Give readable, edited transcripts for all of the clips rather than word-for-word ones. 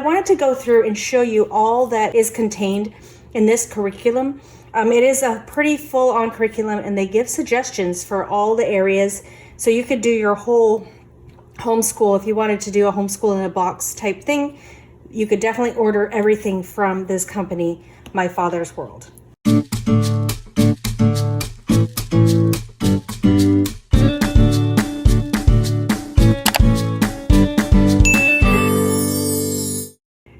wanted to go through and show you all that is contained in this curriculum. It is a pretty full-on curriculum, and they give suggestions for all the areas. So you could do your whole homeschool. If you wanted to do a homeschool in a box type thing, you could definitely order everything from this company, My Father's World.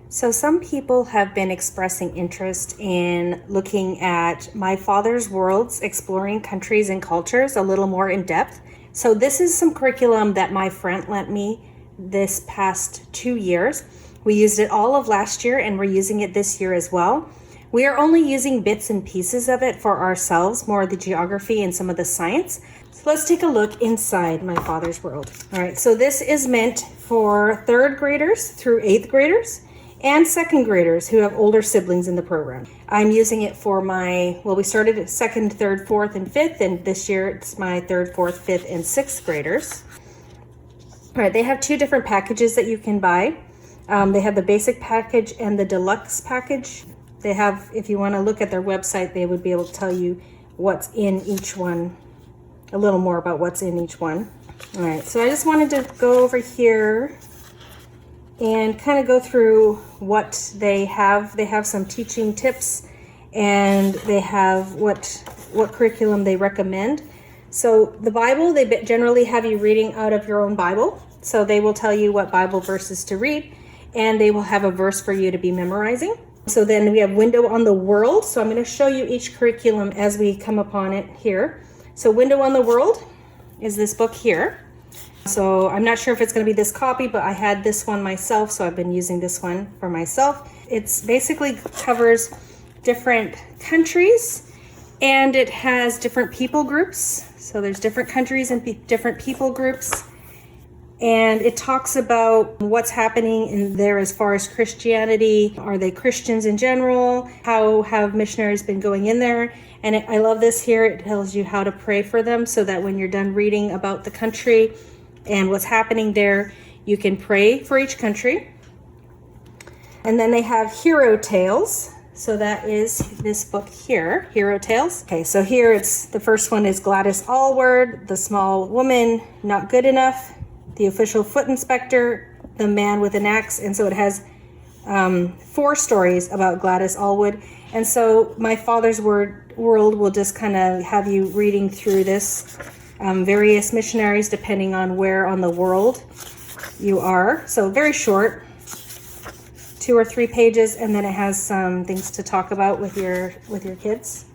So some people have been expressing interest in looking at My Father's Worlds, exploring countries and cultures a little more in depth. So this is some curriculum that my friend lent me this past 2 years. We used it all of last year, and we're using it this year as well. We are only using bits and pieces of it for ourselves, more of the geography and some of the science. So let's take a look inside My Father's World. All right, so this is meant for 3rd graders through 8th graders and 2nd graders who have older siblings in the program. I'm using it for we started at 2nd, 3rd, 4th, and 5th, and this year it's my 3rd, 4th, 5th, and 6th graders. All right, they have 2 different packages that you can buy. They have the basic package and the deluxe package. They have, if you want to look at their website, they would be able to tell you what's in each one, a little more about what's in each one. All right, so I just wanted to go over here and kind of go through what they have. They have some teaching tips, and they have what curriculum they recommend. So the Bible, they generally have you reading out of your own Bible. So they will tell you what Bible verses to read, and they will have a verse for you to be memorizing. So then we have Window on the World. So I'm going to show you each curriculum as we come upon it here. So Window on the World is this book here. So I'm not sure if it's going to be this copy, but I had this one myself, so I've been using this one for myself. It's basically covers different countries, and it has different people groups. So there's different countries and different people groups. And it talks about what's happening in there as far as Christianity. Are they Christians in general? How have missionaries been going in there? And I love this here. It tells you how to pray for them, so that when you're done reading about the country and what's happening there, you can pray for each country. And then they have Hero Tales. So that is this book here, Hero Tales. Okay, so here the first one is Gladys Allward, The Small Woman, Not Good Enough, The Official Foot Inspector, The Man with an Axe. And so it has 4 stories about Gladys Allwood. And so My Father's World will just kind of have you reading through this. Various missionaries depending on where on the world you are. So very short, 2 or 3 pages, and then it has some things to talk about with your kids.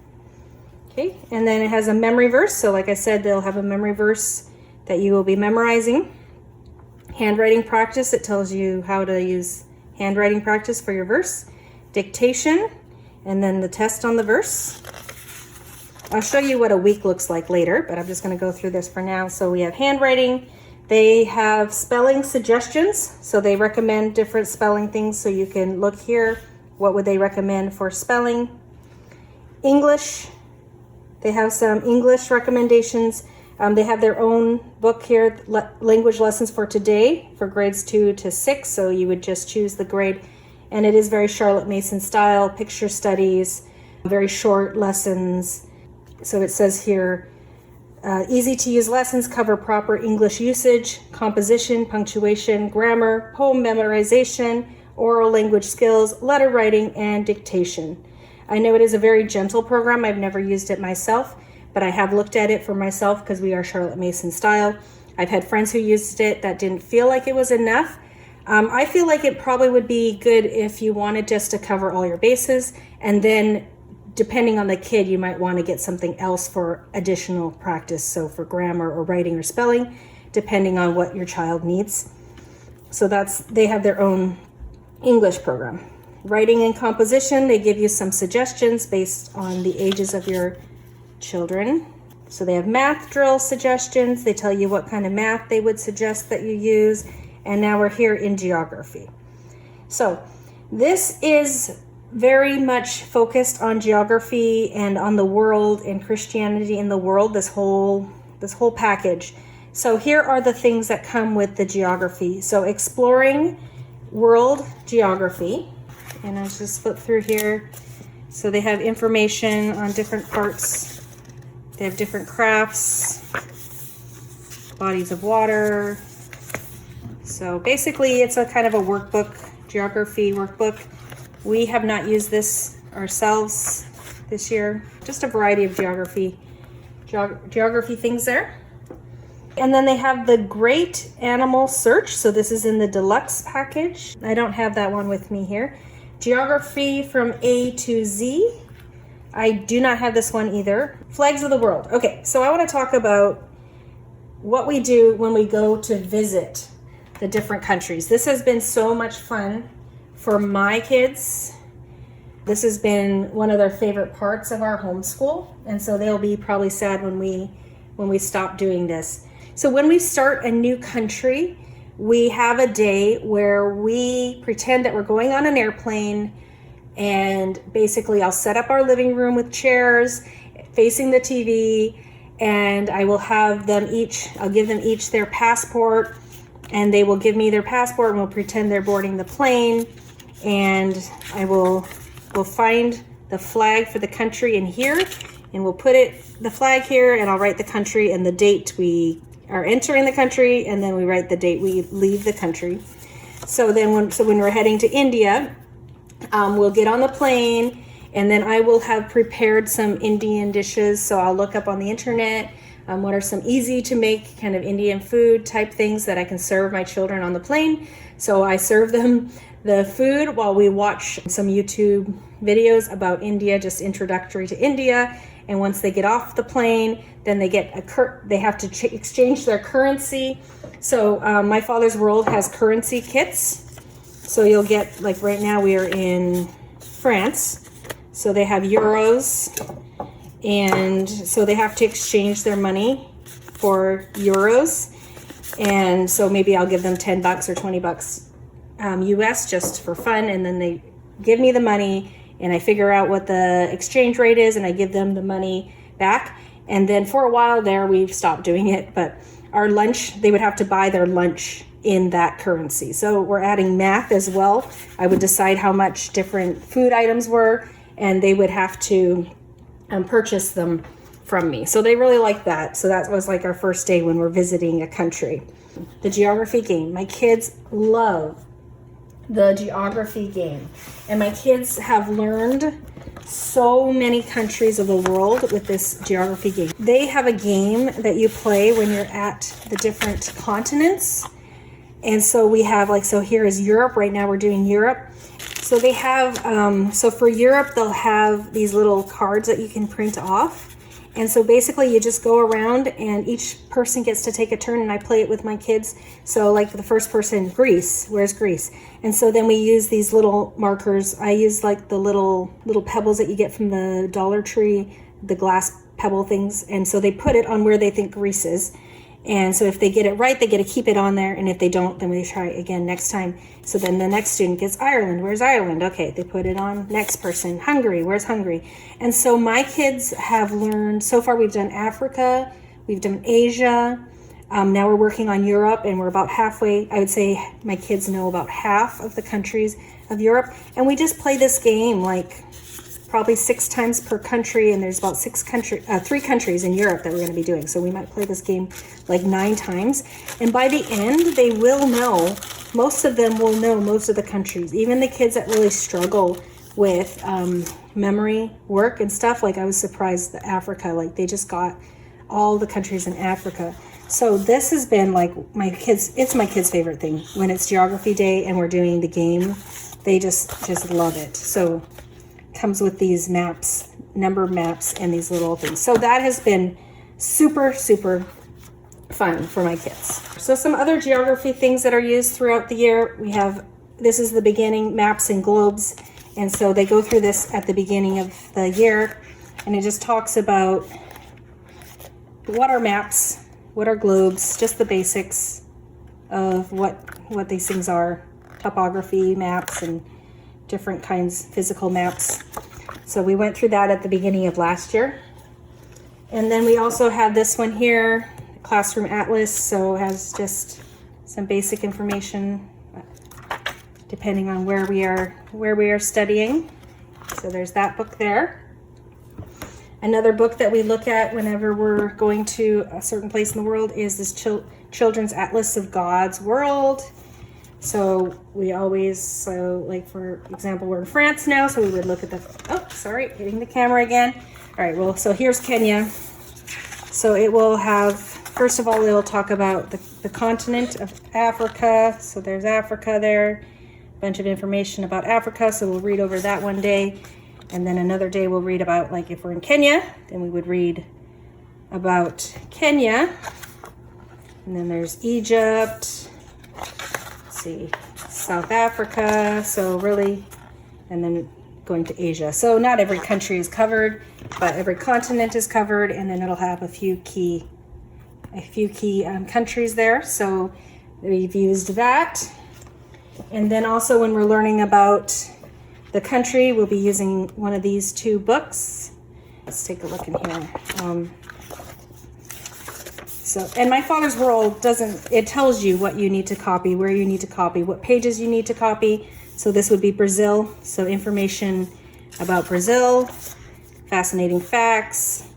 Okay, and then it has a memory verse. So like I said, they'll have a memory verse that you will be memorizing. Handwriting practice, it tells you how to use handwriting practice for your verse. Dictation, and then the test on the verse. I'll show you what a week looks like later, but I'm just going to go through this for now. So we have handwriting. They have spelling suggestions. So they recommend different spelling things. So you can look here. What would they recommend for spelling? English. They have some English recommendations. They have their own book here, Language Lessons for Today, for grades 2 to 6. So you would just choose the grade. And it is very Charlotte Mason style, picture studies, very short lessons. So it says here, easy to use lessons cover proper English usage, composition, punctuation, grammar, poem memorization, oral language skills, letter writing, and dictation. I know it is a very gentle program. I've never used it myself, but I have looked at it for myself because we are Charlotte Mason style. I've had friends who used it that didn't feel like it was enough. I feel like it probably would be good if you wanted just to cover all your bases, and then depending on the kid, you might want to get something else for additional practice. So for grammar or writing or spelling, depending on what your child needs. So they have their own English program. Writing and composition, they give you some suggestions based on the ages of your children. So they have math drill suggestions. They tell you what kind of math they would suggest that you use. And now we're here in geography. So this is very much focused on geography and on the world and Christianity in the world, this whole package. So here are the things that come with the geography. So exploring world geography. And I'll just flip through here. So they have information on different parts. They have different crafts, bodies of water. So basically it's a kind of a workbook, geography workbook. We have not used this ourselves this year. Just a variety of geography things there. And then they have the Great Animal Search. So this is in the deluxe package. I don't have that one with me here. Geography from A to Z. I do not have this one either. Flags of the world. Okay, so I want to talk about what we do when we go to visit the different countries. This has been so much fun for my kids. This has been one of their favorite parts of our homeschool, and so they'll be probably sad when we stop doing this. So when we start a new country, we have a day where we pretend that we're going on an airplane, and basically I'll set up our living room with chairs facing the TV, and I'll give them each their passport, and they will give me their passport, and we'll pretend they're boarding the plane, and we'll find the flag for the country in here, and we'll put the flag here, and I'll write the country and the date we are entering the country, and then we write the date we leave the country. So when we're heading to India, we'll get on the plane, and then I will have prepared some Indian dishes. So I'll look up on the internet what are some easy to make kind of Indian food type things that I can serve my children on the plane. So I serve them the food while we watch some YouTube videos about India, just introductory to India. And once they get off the plane, then they have to exchange their currency. So My Father's World has currency kits. So you'll get, like right now we are in France. So they have euros. And so they have to exchange their money for euros. And so maybe I'll give them $10 or $20 US just for fun. And then they give me the money, and I figure out what the exchange rate is, and I give them the money back. And then for a while there, we've stopped doing it, but our lunch, they would have to buy their lunch in that currency. So we're adding math as well. I would decide how much different food items were, and they would have to purchase them from me. So they really like that. So that was like our first day when we're visiting a country. The geography game. My kids love the geography game. And my kids have learned so many countries of the world with this geography game. They have a game that you play when you're at the different continents. And so we have so here is Europe. Right now we're doing Europe. So they have, so for Europe, they'll have these little cards that you can print off. And so basically you just go around and each person gets to take a turn, and I play it with my kids. So like the first person, Greece, where's Greece? And so then we use these little markers. I use like the little pebbles that you get from the Dollar Tree, the glass pebble things. And so they put it on where they think Greece is. And so if they get it right, they get to keep it on there. And if they don't, then we try again next time. So then the next student gets Ireland. Where's Ireland? Okay, they put it on. Next person, Hungary. Where's Hungary? And so my kids have learned, so far we've done Africa, we've done Asia. Now we're working on Europe, and we're about halfway. I would say my kids know about half of the countries of Europe. And we just play this game like probably 6 times per country, and there's about 3 countries in Europe that we're going to be doing. So we might play this game like 9 times. And by the end, they will know, most of them will know most of the countries. Even the kids that really struggle with memory work and stuff, like I was surprised that Africa, like they just got all the countries in Africa. So this has been like it's my kids' favorite thing. When it's geography day and we're doing the game, they just love it. So comes with these maps, number maps, and these little things. So that has been super, super fun for my kids. So some other geography things that are used throughout the year. We have, this is the beginning, maps and globes. And so they go through this at the beginning of the year, and it just talks about what are maps, what are globes, just the basics of what these things are, topography, maps, and different kinds of physical maps. So we went through that at the beginning of last year. And then we also have this one here, Classroom Atlas. So it has just some basic information depending on where we are studying. So there's that book there. Another book that we look at whenever we're going to a certain place in the world is this Children's Atlas of God's World. So we always, like for example, we're in France now, so we would look at hitting the camera again. All right, well, so here's Kenya. So it will have, first of all, it will talk about the continent of Africa. So there's Africa there, a bunch of information about Africa. So we'll read over that one day. And then another day we'll read about, like if we're in Kenya, then we would read about Kenya. And then there's Egypt, let's see, South Africa, so really, and then going to Asia. So not every country is covered, but every continent is covered, and then it'll have a few key countries there. So we've used that. And then also when we're learning about the country, we'll be using one of these two books. Let's take a look in here. And My Father's World it tells you what you need to copy, where you need to copy, what pages you need to copy. So this would be Brazil. So information about Brazil, fascinating facts,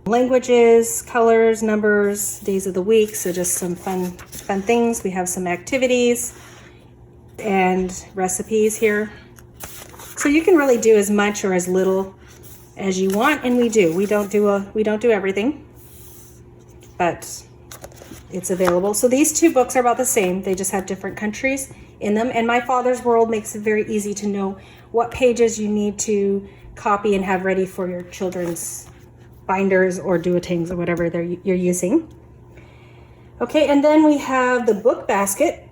languages, colors, numbers, days of the week. So just some fun things. We have some activities and recipes here. So you can really do as much or as little as you want, and we do. We don't do everything, but it's available. So these two books are about the same. They just have different countries in them. And My Father's World makes it very easy to know what pages you need to copy and have ready for your children's binders or do-a-tings or whatever you're using. Okay, and then we have the book basket,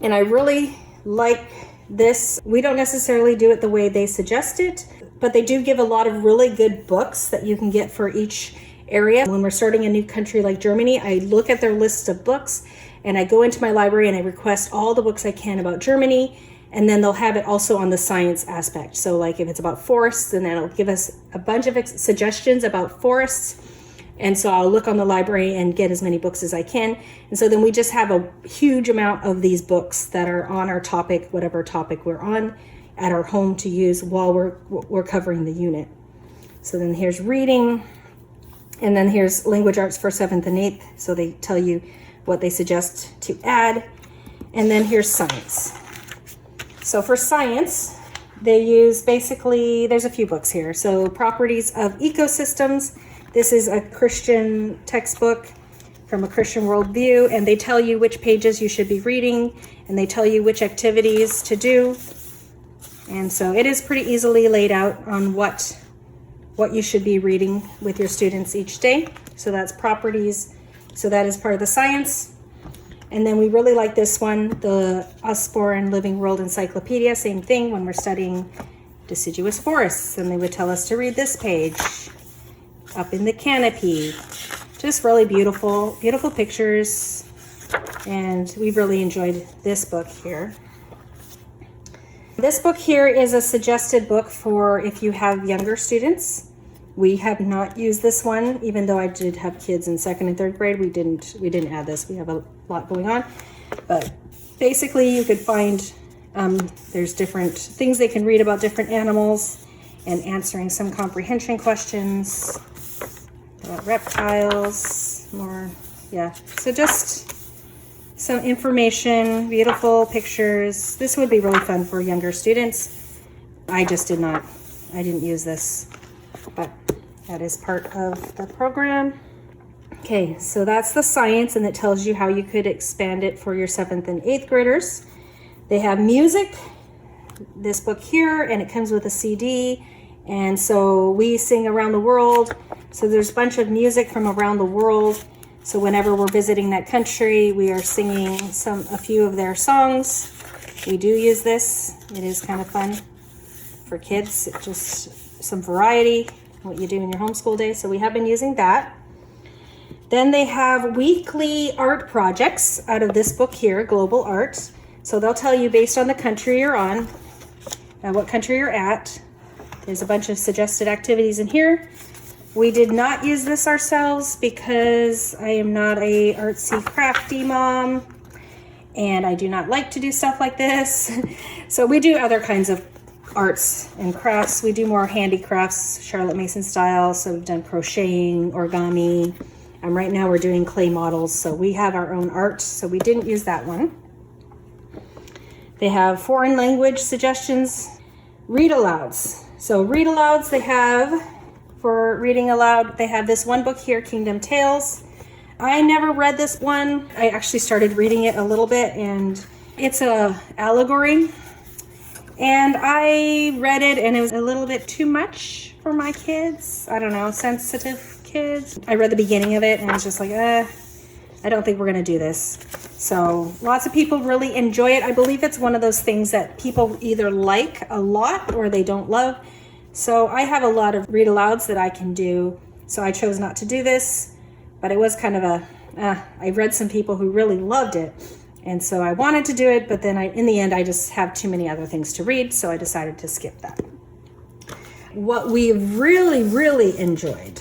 and I really like this. We don't necessarily do it the way they suggest it, but they do give a lot of really good books that you can get for each area. When we're starting a new country like Germany, I look at their list of books and I go into my library and I request all the books I can about Germany, and then they'll have it also on the science aspect. So like if it's about forests, then that'll give us a bunch of suggestions about forests. And so I'll look on the library and get as many books as I can. And so then we just have a huge amount of these books that are on our topic, whatever topic we're on, at our home to use while we're covering the unit. So then here's reading, and then here's language arts for 7th and 8th. So they tell you what they suggest to add. And then here's science. So for science, they use basically, there's a few books here. So Properties of Ecosystems. This is a Christian textbook from a Christian worldview, and they tell you which pages you should be reading, and they tell you which activities to do. And so it is pretty easily laid out on what you should be reading with your students each day. So that's Properties. So that is part of the science. And then we really like this one, the Usborne Living World Encyclopedia. Same thing when we're studying deciduous forests, and they would tell us to read this page. Up in the Canopy. Just really beautiful pictures, and we've really enjoyed this book here. This book here is a suggested book for if you have younger students. We have not used this one, even though I did have kids in 2nd and 3rd grade. We didn't add this. We have a lot going on, but basically you could find there's different things they can read about different animals and answering some comprehension questions. About reptiles, more, yeah. So just some information, beautiful pictures. This would be really fun for younger students. I didn't use this, but that is part of the program. Okay, so that's the science, and it tells you how you could expand it for your 7th and 8th graders. They have music, this book here, and it comes with a CD. And so we sing around the world. So there's a bunch of music from around the world. So whenever we're visiting that country, we are singing a few of their songs. We do use this. It is kind of fun for kids. It's just some variety, what you do in your homeschool day. So we have been using that. Then they have weekly art projects out of this book here, Global Art. So they'll tell you based on the country you're on, what country you're at. There's a bunch of suggested activities in here. We did not use this ourselves because I am not a artsy crafty mom, and I do not like to do stuff like this. So we do other kinds of arts and crafts. We do more handicrafts, Charlotte Mason style. So we've done crocheting, origami. Right now we're doing clay models. So we have our own art. So we didn't use that one. They have foreign language suggestions, read alouds. So read alouds they have for reading aloud. They have this one book here, Kingdom Tales. I never read this one. I actually started reading it a little bit, and it's a allegory. And I read it, and it was a little bit too much for my kids. I don't know, sensitive kids. I read the beginning of it, and I was just like, I don't think we're going to do this. So lots of people really enjoy it. I believe it's one of those things that people either like a lot or they don't love. So I have a lot of read alouds that I can do. So I chose not to do this. But it was kind of I read some people who really loved it. And so I wanted to do it, but then in the end, I just have too many other things to read. So I decided to skip that. What we've really, really enjoyed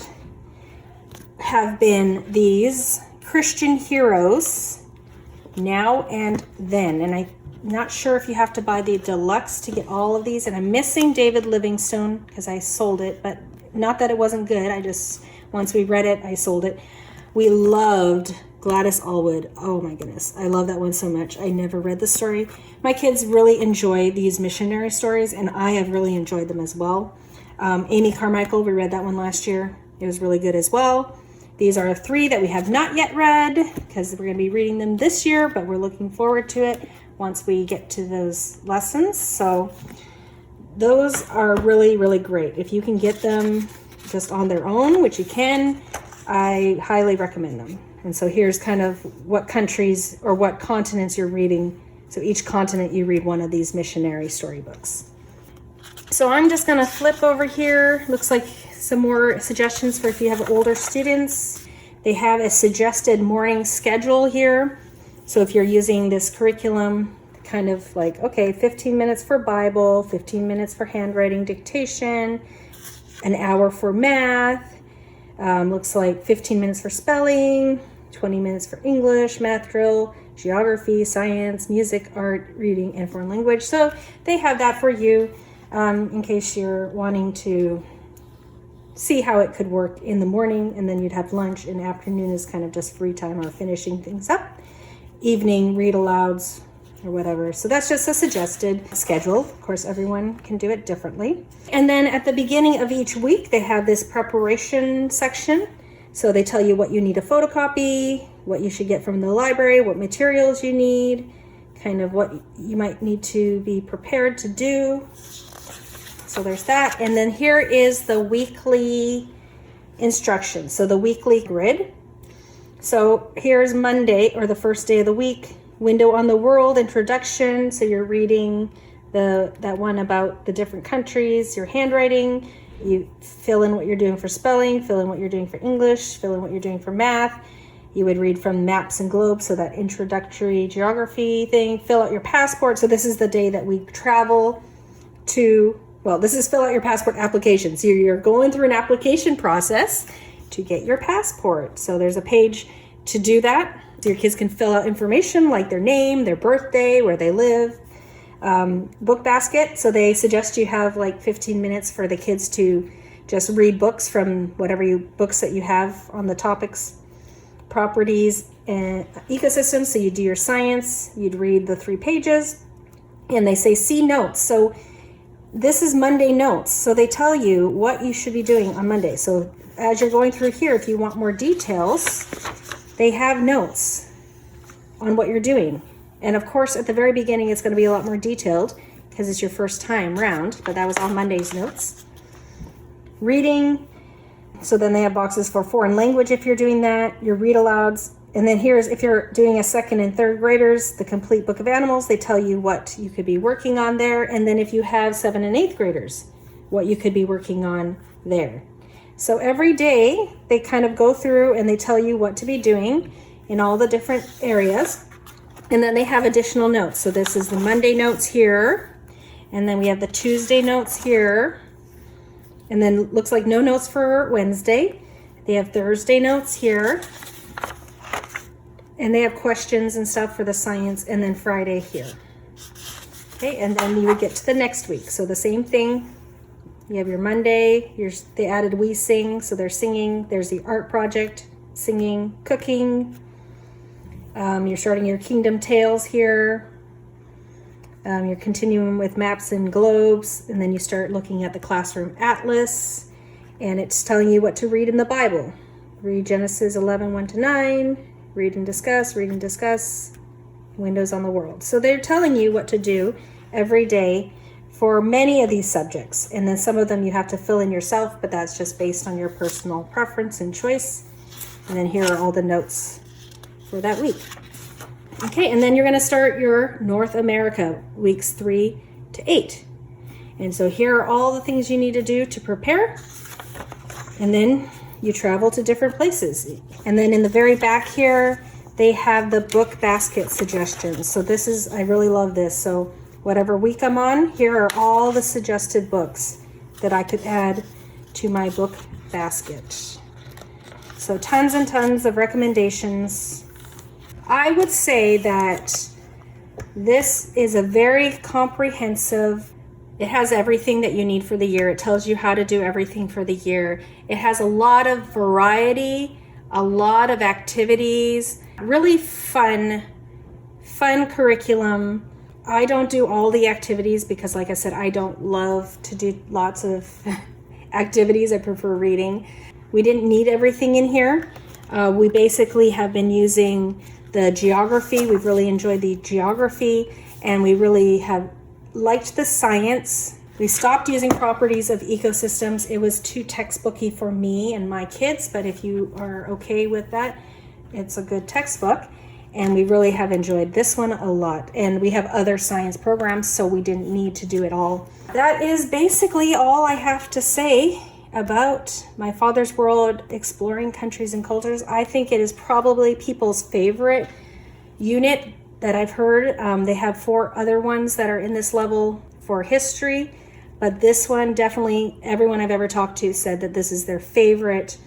have been these Christian heroes, Now and Then. And I'm not sure if you have to buy the deluxe to get all of these. And I'm missing David Livingstone because I sold it, but not that it wasn't good. Once we read it, I sold it. We loved Gladys Allwood. Oh my goodness. I love that one so much. I never read the story. My kids really enjoy these missionary stories, and I have really enjoyed them as well. Amy Carmichael, we read that one last year. It was really good as well. These are 3 that we have not yet read because we're going to be reading them this year, but we're looking forward to it once we get to those lessons. So those are really, really great. If you can get them just on their own, which you can, I highly recommend them. And so here's kind of what countries or what continents you're reading. So each continent you read one of these missionary storybooks. So I'm just going to flip over here. Looks like some more suggestions for if you have older students. They have a suggested morning schedule here. So if you're using this curriculum, kind of like, okay, 15 minutes for Bible, 15 minutes for handwriting, dictation, an hour for math. Looks like 15 minutes for spelling, 20 minutes for English, math drill, geography, science, music, art, reading, and foreign language. So they have that for you in case you're wanting to see how it could work in the morning, and then you'd have lunch, and afternoon is kind of just free time or finishing things up. Evening, read alouds or whatever. So that's just a suggested schedule. Of course, everyone can do it differently. And then at the beginning of each week, they have this preparation section. So they tell you what you need to photocopy, what you should get from the library, what materials you need, kind of what you might need to be prepared to do. So there's that. And then here is the weekly instructions. So the weekly grid. So here's Monday, or the first day of the week. Window on the World, introduction. So you're reading that one about the different countries. Your handwriting, you fill in what you're doing for spelling, fill in what you're doing for English, fill in what you're doing for math. You would read from maps and globes, so that introductory geography thing. Fill out your passport. So this is the day that we travel to, well, this is fill out your passport application. So you're going through an application process to get your passport. So there's a page to do that. So your kids can fill out information like their name, their birthday, where they live. Book basket. So they suggest you have like 15 minutes for the kids to just read books from whatever books that you have on the topics, properties, and ecosystems. So you do your science, you'd read the 3 pages, and they say see notes. So this is Monday notes. So they tell you what you should be doing on Monday. So as you're going through here, if you want more details, they have notes on what you're doing. And of course, at the very beginning, it's going to be a lot more detailed because it's your first time round, but that was on Monday's notes. Reading. So then they have boxes for foreign language if you're doing that, your read alouds. And then here's, if you're doing a 2nd and 3rd graders, the complete book of animals, they tell you what you could be working on there. And then if you have 7th and 8th graders, what you could be working on there. So every day they kind of go through and they tell you what to be doing in all the different areas. And then they have additional notes. So this is the Monday notes here. And then we have the Tuesday notes here. And then looks like no notes for Wednesday. They have Thursday notes here. And they have questions and stuff for the science, and then Friday here. Okay, and then you would get to the next week. So the same thing. You have your Monday, they added We Sing, so they're singing. There's the art project, singing, cooking. You're starting your Kingdom Tales here. You're continuing with maps and globes, and then you start looking at the classroom atlas, and it's telling you what to read in the Bible. Read Genesis 11, 1-9, read and discuss, Windows on the World. So they're telling you what to do every day for many of these subjects, and then some of them you have to fill in yourself, but that's just based on your personal preference and choice. And then here are all the notes for that week. Okay, and then you're going to start your North America, weeks 3 to 8. And so here are all the things you need to do to prepare. And then you travel to different places. And then in the very back here, they have the book basket suggestions. So this is, I really love this. So whatever week I'm on, here are all the suggested books that I could add to my book basket. So tons and tons of recommendations. I would say that this is a very comprehensive, it has everything that you need for the year. It tells you how to do everything for the year. It has a lot of variety, a lot of activities, really fun curriculum. I don't do all the activities because, like I said, I don't love to do lots of activities. I prefer reading. We didn't need everything in here. We basically have been using the geography. We've really enjoyed the geography, and we really have liked the science. We stopped using properties of ecosystems. It was too textbooky for me and my kids, but if you are okay with that, it's a good textbook. And we really have enjoyed this one a lot. And we have other science programs, so we didn't need to do it all. That is basically all I have to say about My Father's World, Exploring Countries and Cultures. I think it is probably people's favorite unit that I've heard. They have 4 other ones that are in this level for history, but this one, definitely everyone I've ever talked to said that this is their favorite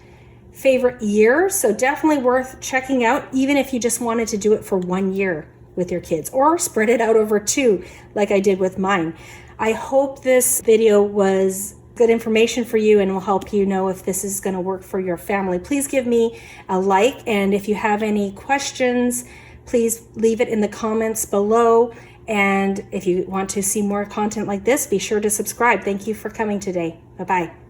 year. So definitely worth checking out, even if you just wanted to do it for 1 year with your kids, or spread it out over 2 like I did with mine. I hope this video was good information for you and will help you know if this is going to work for your family. Please give me a like, and if you have any questions, please leave it in the comments below. And if you want to see more content like this, be sure to subscribe. Thank you for coming today. Bye-bye.